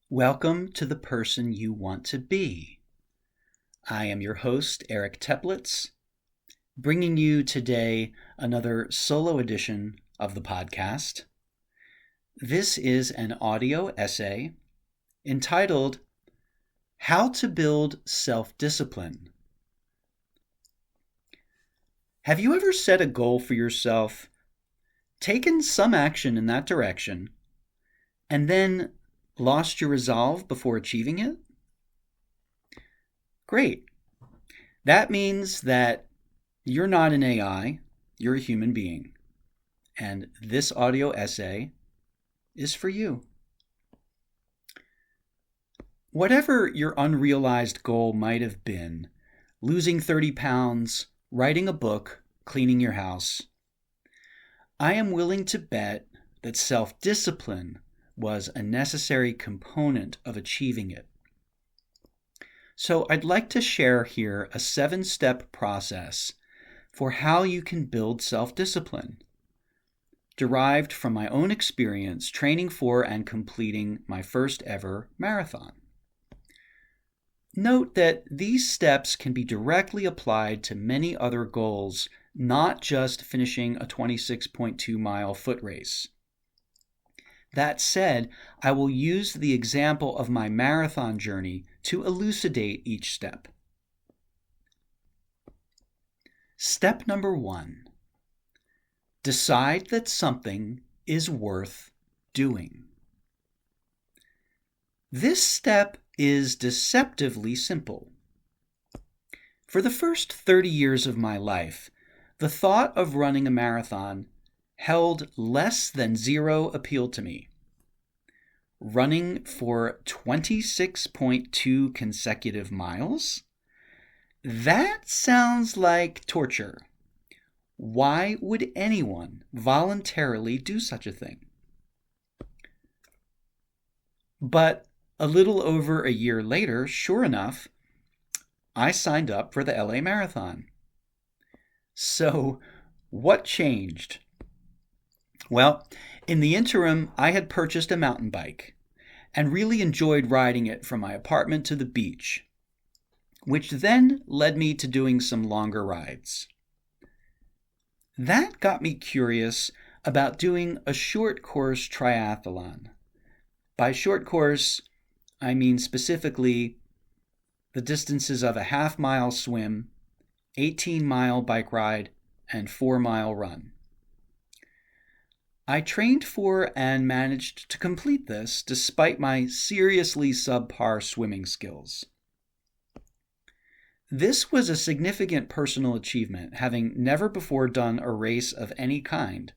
Welcome to the person you want to be. I am your host, Eric Teplitz, bringing you today another solo edition of the podcast. This is an audio essay entitled How to Build Self-Discipline. Have you ever set a goal for yourself, taken some action in that direction, and then lost your resolve before achieving it? Great. That means that you're not an AI, you're a human being. And this audio essay is for you. Whatever your unrealized goal might have been, losing 30 pounds, writing a book, cleaning your house, I am willing to bet that self-discipline was a necessary component of achieving it. So I'd like to share here a 7-step process for how you can build self-discipline, derived from my own experience training for and completing my first ever marathon. Note that these steps can be directly applied to many other goals, not just finishing a 26.2-mile foot race. That said, I will use the example of my marathon journey to elucidate each step. Step number 1. Decide that something is worth doing. This step is deceptively simple. For the first 30 years of my life, the thought of running a marathon held less than zero appeal to me. Running for 26.2 consecutive miles? That sounds like torture. Why would anyone voluntarily do such a thing? But a little over a year later, sure enough, I signed up for the LA Marathon. So, what changed? Well, in the interim, I had purchased a mountain bike and really enjoyed riding it from my apartment to the beach, which then led me to doing some longer rides. That got me curious about doing a short course triathlon. By short course, I mean specifically the distances of a half-mile swim, 18-mile bike ride, and 4-mile run. I trained for and managed to complete this despite my seriously subpar swimming skills. This was a significant personal achievement, having never before done a race of any kind.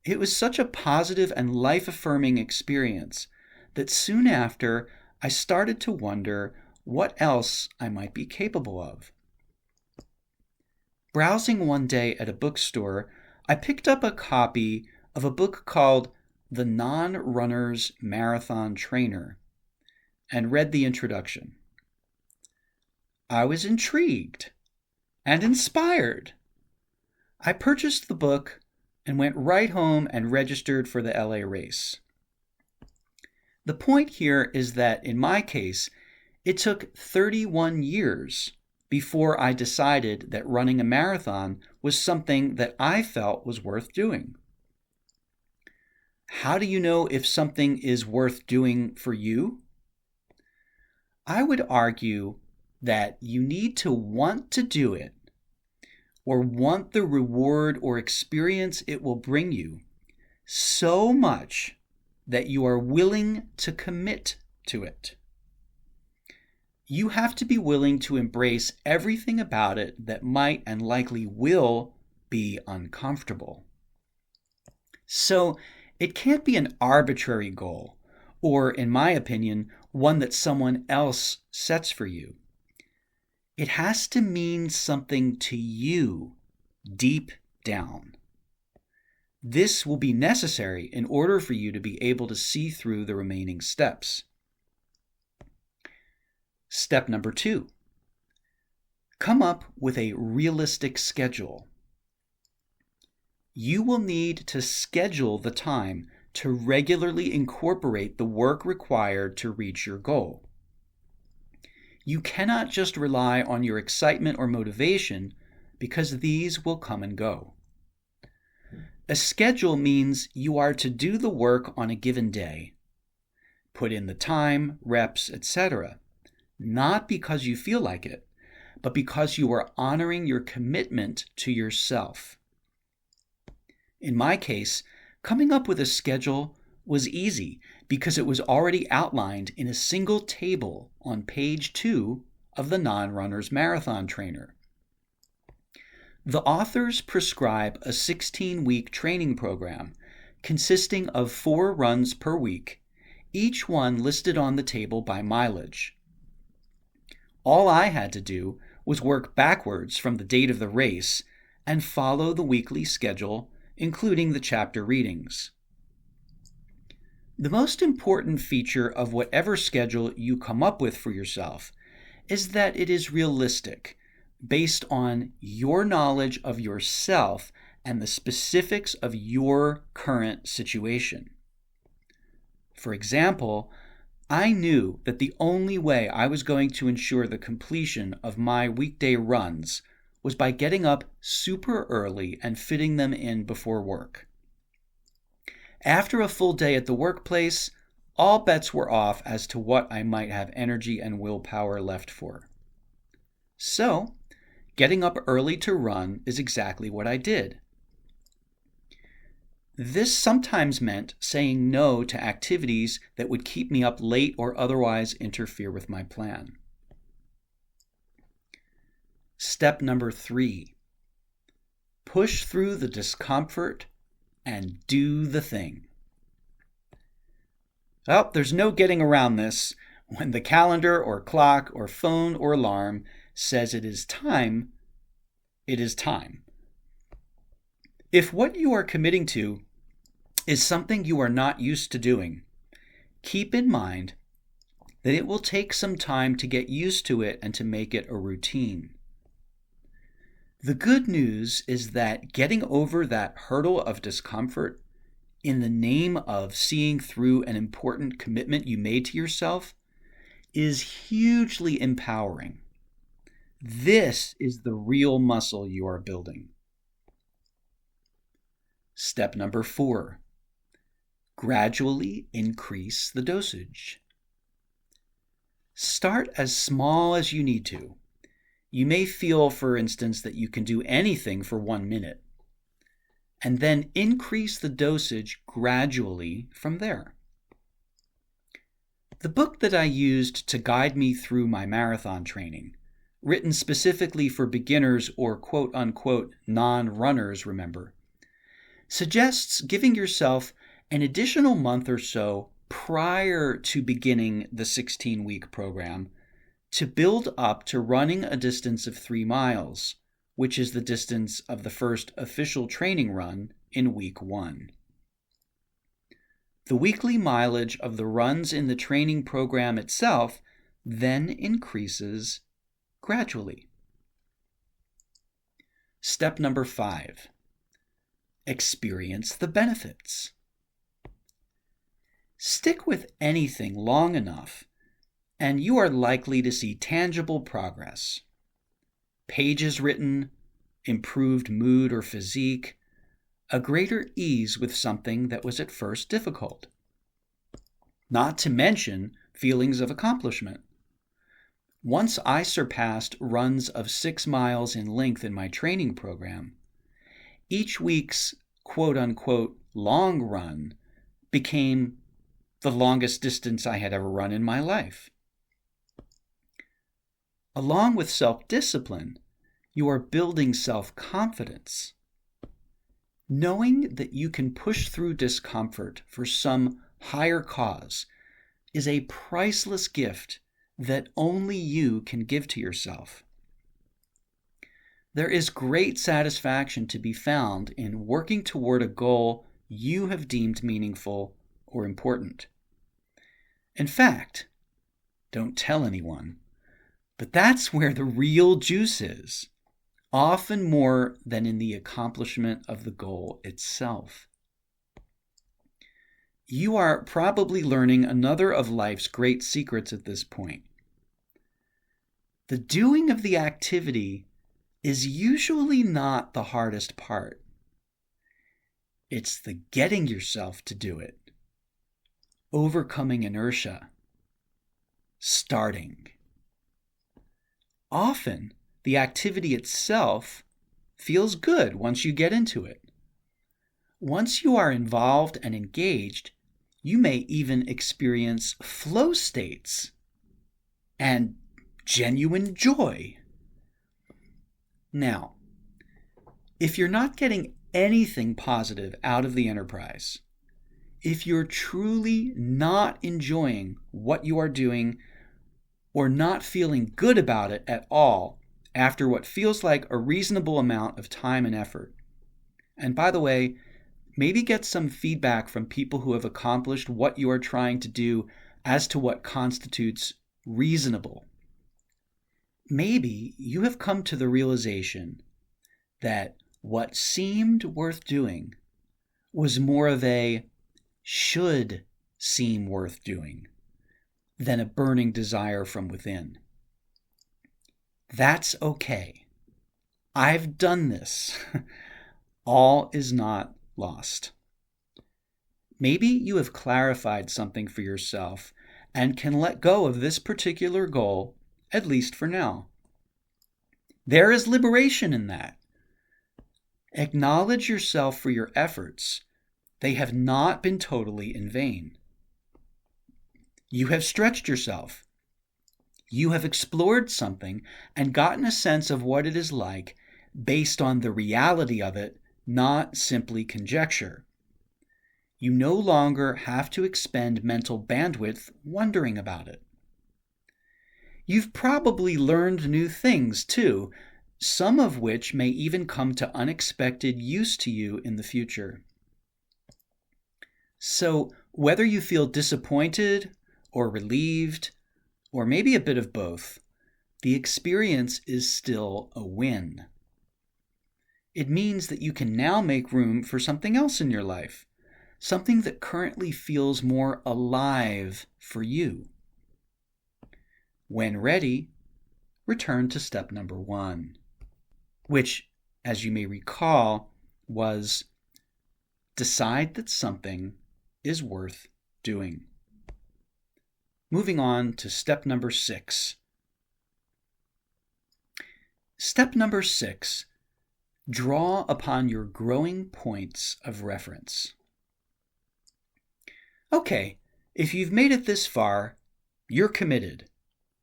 It was such a positive and life-affirming experience that soon after I started to wonder what else I might be capable of. Browsing one day at a bookstore, I picked up a copy of a book called The Non-Runner's Marathon Trainer and read the introduction. I was intrigued and inspired. I purchased the book and went right home and registered for the LA race. The point here is that in my case, it took 31 years before I decided that running a marathon was something that I felt was worth doing. How do you know if something is worth doing for you? I would argue that you need to want to do it, or want the reward or experience it will bring you so much that you are willing to commit to it. You have to be willing to embrace everything about it that might and likely will be uncomfortable. So it can't be an arbitrary goal, or in my opinion, one that someone else sets for you. It has to mean something to you deep down. This will be necessary in order for you to be able to see through the remaining steps. Step number 2. Come up with a realistic schedule. You will need to schedule the time to regularly incorporate the work required to reach your goal. You cannot just rely on your excitement or motivation because these will come and go. A schedule means you are to do the work on a given day. Put in the time, reps, etc., not because you feel like it, but because you are honoring your commitment to yourself. In my case, coming up with a schedule was easy because it was already outlined in a single table on page 2 of the Non-Runner's Marathon Trainer. The authors prescribe a 16-week training program consisting of 4 runs per week, each one listed on the table by mileage. All I had to do was work backwards from the date of the race and follow the weekly schedule, including the chapter readings. The most important feature of whatever schedule you come up with for yourself is that it is realistic, based on your knowledge of yourself and the specifics of your current situation. For example, I knew that the only way I was going to ensure the completion of my weekday runs was by getting up super early and fitting them in before work. After a full day at the workplace, all bets were off as to what I might have energy and willpower left for. So, getting up early to run is exactly what I did. This sometimes meant saying no to activities that would keep me up late or otherwise interfere with my plan. Step number 3. Push through the discomfort and do the thing. Well, there's no getting around this. When the calendar or clock or phone or alarm says it is time, it is time. If what you are committing to is something you are not used to doing, keep in mind that it will take some time to get used to it and to make it a routine. The good news is that getting over that hurdle of discomfort in the name of seeing through an important commitment you made to yourself is hugely empowering. This is the real muscle you are building. Step number 4. Gradually increase the dosage. Start as small as you need to. You may feel, for instance, that you can do anything for 1 minute, and then increase the dosage gradually from there. The book that I used to guide me through my marathon training, written specifically for beginners or quote-unquote non-runners, remember, suggests giving yourself an additional month or so prior to beginning the 16-week program to build up to running a distance of 3 miles, which is the distance of the first official training run in week 1. The weekly mileage of the runs in the training program itself then increases gradually. Step number 5. Experience the benefits. Stick with anything long enough, and you are likely to see tangible progress. Pages written, improved mood or physique, a greater ease with something that was at first difficult. Not to mention feelings of accomplishment. Once I surpassed runs of 6 miles in length in my training program, each week's quote-unquote long run became the longest distance I had ever run in my life. Along with self-discipline, you are building self-confidence. Knowing that you can push through discomfort for some higher cause is a priceless gift that only you can give to yourself. There is great satisfaction to be found in working toward a goal you have deemed meaningful or important. In fact, don't tell anyone, but that's where the real juice is, often more than in the accomplishment of the goal itself. You are probably learning another of life's great secrets at this point. The doing of the activity is usually not the hardest part. It's the getting yourself to do it, overcoming inertia, starting. Often, the activity itself feels good once you get into it. Once you are involved and engaged, you may even experience flow states and genuine joy. Now, if you're not getting anything positive out of the enterprise, if you're truly not enjoying what you are doing or not feeling good about it at all after what feels like a reasonable amount of time and effort, and by the way, maybe get some feedback from people who have accomplished what you are trying to do as to what constitutes reasonable. Maybe you have come to the realization that what seemed worth doing was more of a should seem worth doing than a burning desire from within. That's okay. I've done this. All is not lost. Maybe you have clarified something for yourself and can let go of this particular goal, at least for now. There is liberation in that. Acknowledge yourself for your efforts. They have not been totally in vain. You have stretched yourself. You have explored something and gotten a sense of what it is like based on the reality of it, not simply conjecture. You no longer have to expend mental bandwidth wondering about it. You've probably learned new things too, some of which may even come to unexpected use to you in the future. So, whether you feel disappointed or relieved, or maybe a bit of both, the experience is still a win. It means that you can now make room for something else in your life, something that currently feels more alive for you. When ready, return to step number 1, which, as you may recall, was decide that something is worth doing. Moving on to step number 6. Step number 6, draw upon your growing points of reference. Okay, if you've made it this far, you're committed,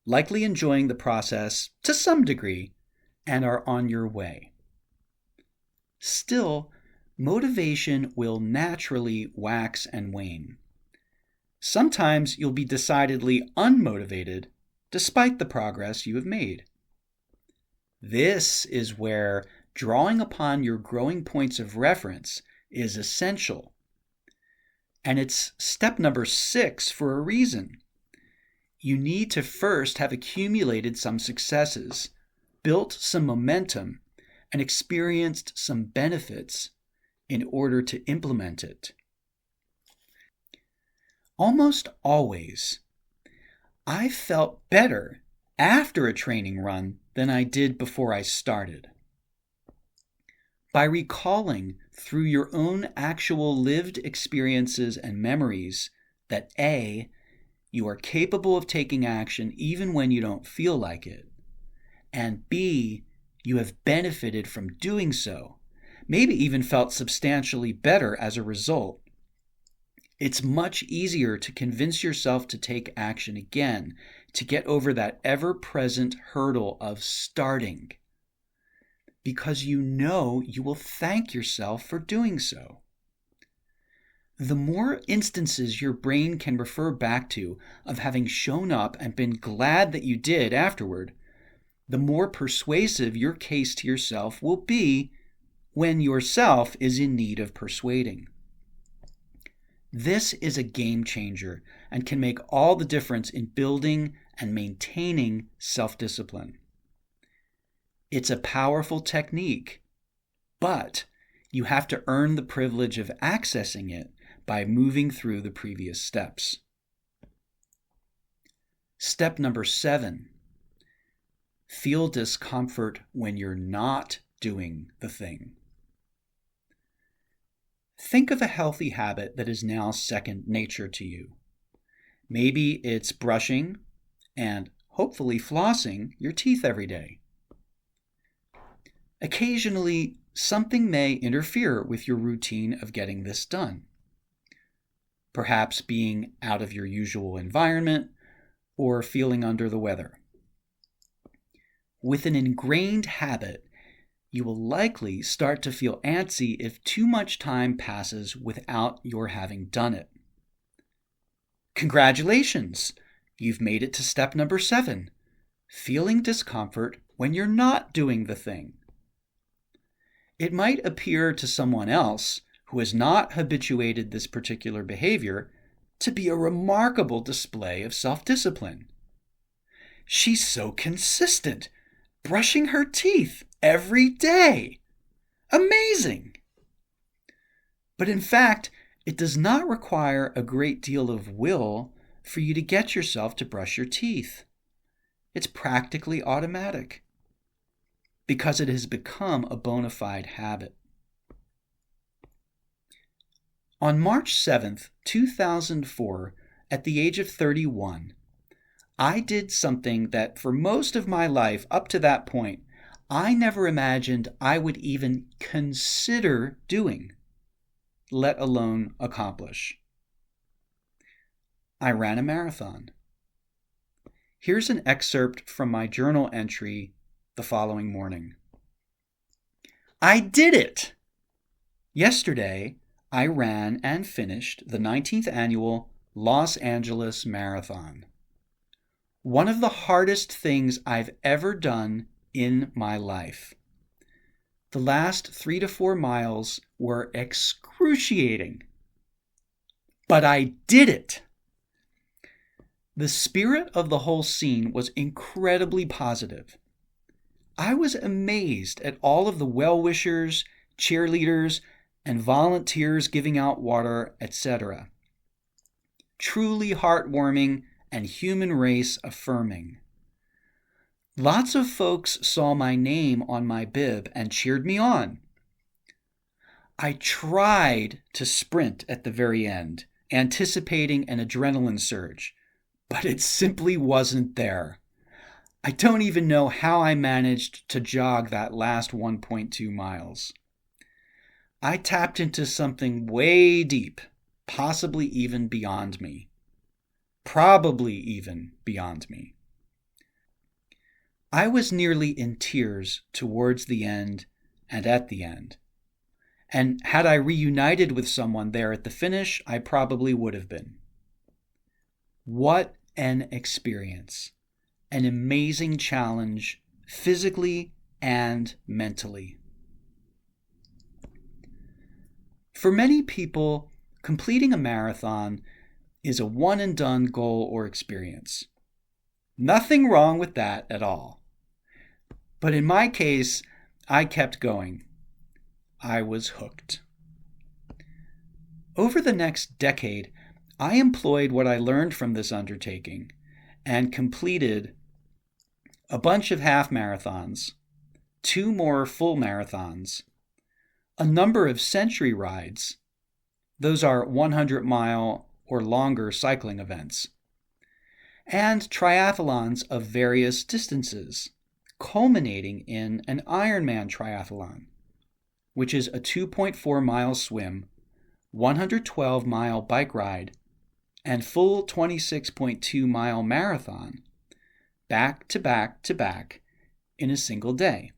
likely enjoying the process to some degree, and are on your way. Still, motivation will naturally wax and wane. Sometimes you'll be decidedly unmotivated despite the progress you have made. This is where drawing upon your growing points of reference is essential. And it's step number 6 for a reason. You need to first have accumulated some successes, built some momentum, and experienced some benefits in order to implement it. Almost always, I felt better after a training run than I did before I started. By recalling through your own actual lived experiences and memories that A, you are capable of taking action even when you don't feel like it, and B, you have benefited from doing so, maybe even felt substantially better as a result. It's much easier to convince yourself to take action again, to get over that ever-present hurdle of starting, because you know you will thank yourself for doing so. The more instances your brain can refer back to of having shown up and been glad that you did afterward, the more persuasive your case to yourself will be when yourself is in need of persuading. This is a game changer and can make all the difference in building and maintaining self-discipline. It's a powerful technique, but you have to earn the privilege of accessing it by moving through the previous steps. Step number 7, feel discomfort when you're not doing the thing. Think of a healthy habit that is now second nature to you. Maybe it's brushing and hopefully flossing your teeth every day. Occasionally, something may interfere with your routine of getting this done. Perhaps being out of your usual environment or feeling under the weather. With an ingrained habit, you will likely start to feel antsy if too much time passes without your having done it. Congratulations! You've made it to step number 7, feeling discomfort when you're not doing the thing. It might appear to someone else who has not habituated this particular behavior to be a remarkable display of self-discipline. She's so consistent, brushing her teeth every day. Amazing! But in fact, it does not require a great deal of will for you to get yourself to brush your teeth. It's practically automatic because it has become a bona fide habit. On March 7th, 2004, at the age of 31, I did something that for most of my life up to that point, I never imagined I would even consider doing, let alone accomplish. I ran a marathon. Here's an excerpt from my journal entry the following morning. I did it! Yesterday, I ran and finished the 19th annual Los Angeles Marathon. One of the hardest things I've ever done in my life. The last 3 to 4 miles were excruciating. But I did it! The spirit of the whole scene was incredibly positive. I was amazed at all of the well-wishers, cheerleaders, and volunteers giving out water, etc. Truly heartwarming and human race affirming. Lots of folks saw my name on my bib and cheered me on. I tried to sprint at the very end, anticipating an adrenaline surge, but it simply wasn't there. I don't even know how I managed to jog that last 1.2 miles. I tapped into something way deep, possibly even beyond me. Probably even beyond me. I was nearly in tears towards the end and at the end. And had I reunited with someone there at the finish, I probably would have been. What an experience. An amazing challenge, physically and mentally. For many people, completing a marathon is a one-and-done goal or experience. Nothing wrong with that at all. But in my case, I kept going. I was hooked. Over the next decade, I employed what I learned from this undertaking and completed a bunch of half marathons, 2 more full marathons, a number of century rides, those are 100-mile or longer cycling events, and triathlons of various distances, culminating in an Ironman triathlon, which is a 2.4-mile swim, 112-mile bike ride, and full 26.2-mile marathon, back to back to back in a single day.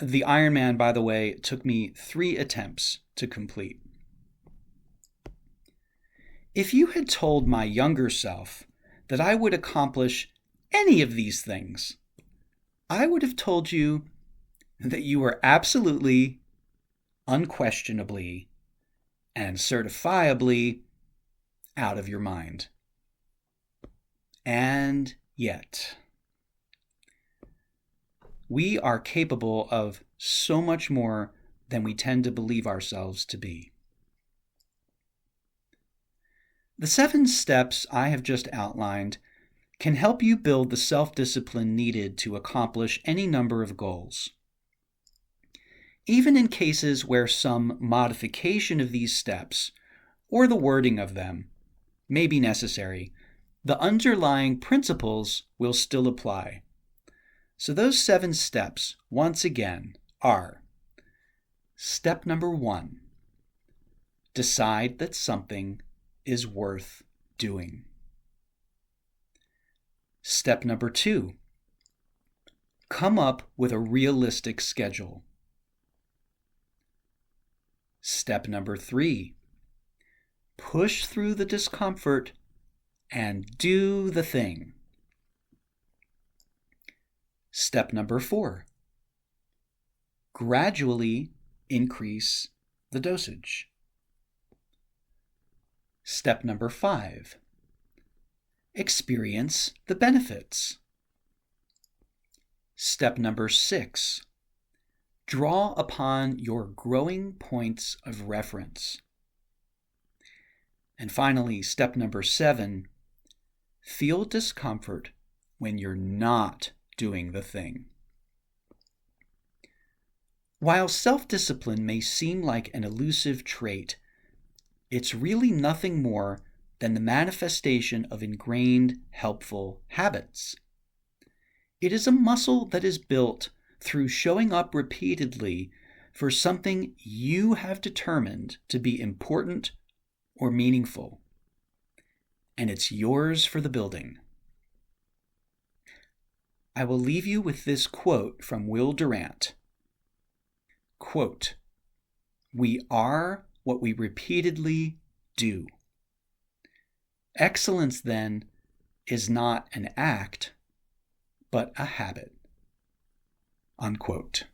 The Ironman, by the way, took me 3 attempts to complete. If you had told my younger self that I would accomplish any of these things, I would have told you that you were absolutely, unquestionably, and certifiably out of your mind. And yet, we are capable of so much more than we tend to believe ourselves to be. The 7 steps I have just outlined can help you build the self-discipline needed to accomplish any number of goals. Even in cases where some modification of these steps, or the wording of them, may be necessary, the underlying principles will still apply. So those 7 steps, once again, are: step number 1, decide that something is worth doing. Step number 2, come up with a realistic schedule. Step number 3, push through the discomfort and do the thing. Step number 4, gradually increase the dosage. Step number 5, experience the benefits. Step number 6, draw upon your growing points of reference. And finally, step number 7, feel discomfort when you're not doing the thing. While self-discipline may seem like an elusive trait, it's really nothing more than the manifestation of ingrained, helpful habits. It is a muscle that is built through showing up repeatedly for something you have determined to be important or meaningful, and it's yours for the building. I will leave you with this quote from Will Durant. Quote, "We are what we repeatedly do. Excellence, then, is not an act, but a habit." Unquote.